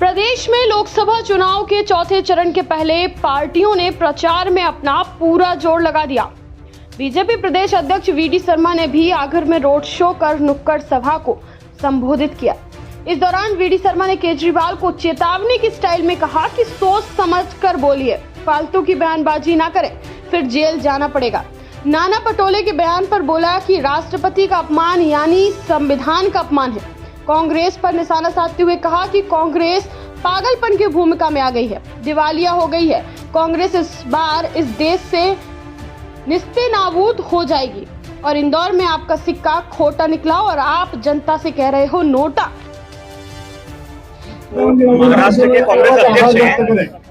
प्रदेश में लोकसभा चुनाव के चौथे चरण के पहले पार्टियों ने प्रचार में अपना पूरा जोर लगा दिया। बीजेपी प्रदेश अध्यक्ष वीडी शर्मा ने भी आगर में रोड शो कर नुक्कड़ सभा को संबोधित किया। इस दौरान वीडी शर्मा ने केजरीवाल को चेतावनी की स्टाइल में कहा कि सोच समझ कर बोलिए, फालतू की बयानबाजी ना करें, फिर जेल जाना पड़ेगा। नाना पटोले के बयान पर बोला कि राष्ट्रपति का अपमान यानी संविधान का अपमान है। कांग्रेस पर निशाना साधते हुए कहा कि कांग्रेस पागलपन की भूमिका में आ गई है, दिवालिया हो गई है। कांग्रेस इस बार इस देश से निस्तेनाबूद हो जाएगी और इंदौर में आपका सिक्का खोटा निकला और आप जनता से कह रहे हो नोटा। महाराष्ट्र के कांग्रेस अध्यक्ष हैं,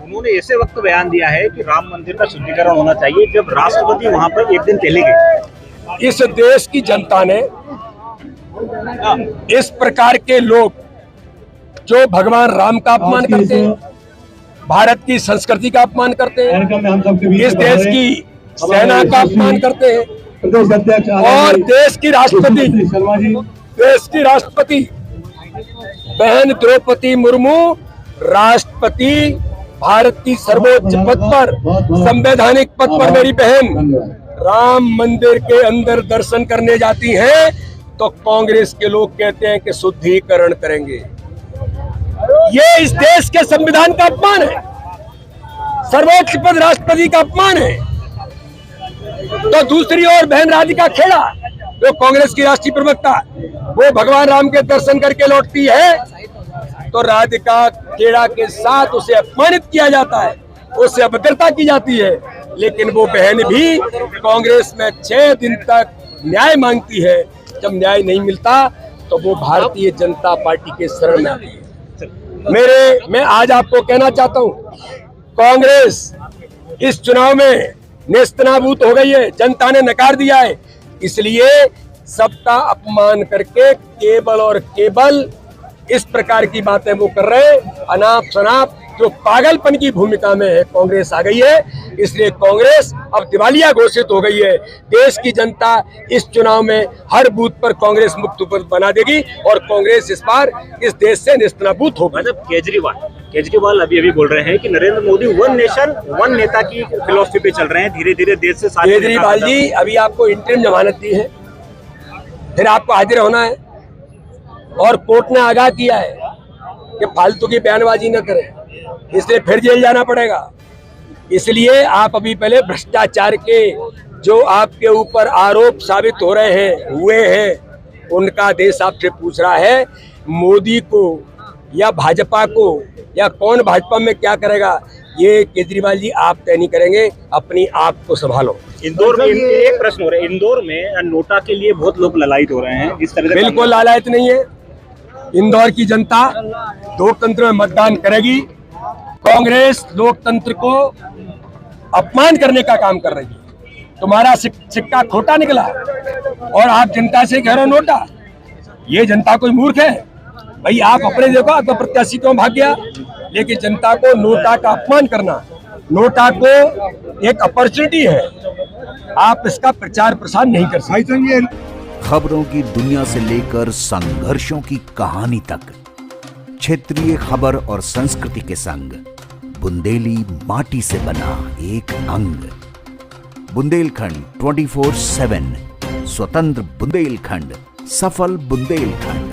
उन्होंने ऐसे वक्त बयान दिया है कि राम मंदिर का शुद्धिकरण होना चाहिए जब राष्ट्रपति वहां पर एक दिन पहले गए। इस देश की जनता ने इस प्रकार के लोग जो भगवान राम का अपमान करते हैं, भारत की संस्कृति का अपमान करते हैं, इस देश की सेना का अपमान करते हैं और देश की राष्ट्रपति बहन द्रौपदी मुर्मू राष्ट्रपति भारत की सर्वोच्च पद पर, संवैधानिक पद पर मेरी बहन राम मंदिर के अंदर दर्शन करने जाती हैं तो कांग्रेस के लोग कहते हैं कि शुद्धिकरण करेंगे। ये इस देश के संविधान का अपमान है, सर्वोच्च पद राष्ट्रपति का अपमान है। तो दूसरी ओर बहन राधिका खेड़ा, जो कांग्रेस की राष्ट्रीय प्रवक्ता, वो भगवान राम के दर्शन करके लौटती है तो राधिका खेड़ा के साथ उसे अपमानित किया जाता है, उससे अभद्रता की जाती है। लेकिन वो बहन भी कांग्रेस में 6 दिन तक न्याय मांगती है। जब न्याय नहीं मिलता तो वो भारतीय जनता पार्टी के शरण में आती है। मैं आज आपको कहना चाहता हूं, कांग्रेस इस चुनाव में नेस्तनाबूद हो गई है, जनता ने नकार दिया है। इसलिए सबका अपमान करके केवल और केवल इस प्रकार की बातें वो कर रहे हैं, अनाप शनाप, जो पागलपन की भूमिका में है कांग्रेस आ गई है। इसलिए कांग्रेस अब दिवालिया घोषित हो गई है। देश की जनता इस चुनाव में हर बूथ पर कांग्रेस मुक्त बना देगी और कांग्रेस इस बार इस देश से निस्तेनाबूद होगी। मतलब केजरीवाल अभी बोल रहे हैं कि Narendra Modi one nation one नेता की फिलॉसफी पे चल रहे हैं, धीरे धीरे देश से सारे। केजरीवाल जी, अभी आपको इंटरिम जमानत दी है, फिर आपको हाजिर होना है और कोर्ट ने आगाह किया है कि फालतू की बयानबाजी न करें, इसलिए फिर जेल जाना पड़ेगा। इसलिए आप अभी पहले भ्रष्टाचार के जो आपके ऊपर आरोप साबित हो रहे हैं, हुए हैं, उनका देश आपसे पूछ रहा है। मोदी को या भाजपा को या कौन भाजपा में क्या करेगा, ये केजरीवाल जी आप तय नहीं करेंगे। अपनी आप को संभालो। इंदौर में एक प्रश्न हो रहा है, इंदौर में नोटा के लिए बहुत लोग ललायित हो रहे हैं, इस तरह से। बिल्कुल लालायत नहीं है। इंदौर की जनता लोकतंत्र में मतदान करेगी। कांग्रेस लोकतंत्र को अपमान करने का काम कर रही है। तुम्हारा सिक्का खोटा निकला और आप जनता से कह रहे हो नोटा। ये जनता कोई मूर्ख है भाई? आप अपने देखो, आपका प्रत्याशी क्यों भाग गया, लेकिन जनता को नोटा का अपमान करना, नोटा को एक अपॉर्चुनिटी है, आप इसका प्रचार प्रसार नहीं कर सकते। खबरों की दुनिया से लेकर संघर्षों की कहानी तक, क्षेत्रीय खबर और संस्कृति के संग बुंदेली माटी से बना एक अंग। बुंदेलखंड 24/7, स्वतंत्र बुंदेलखंड, सफल बुंदेलखंड।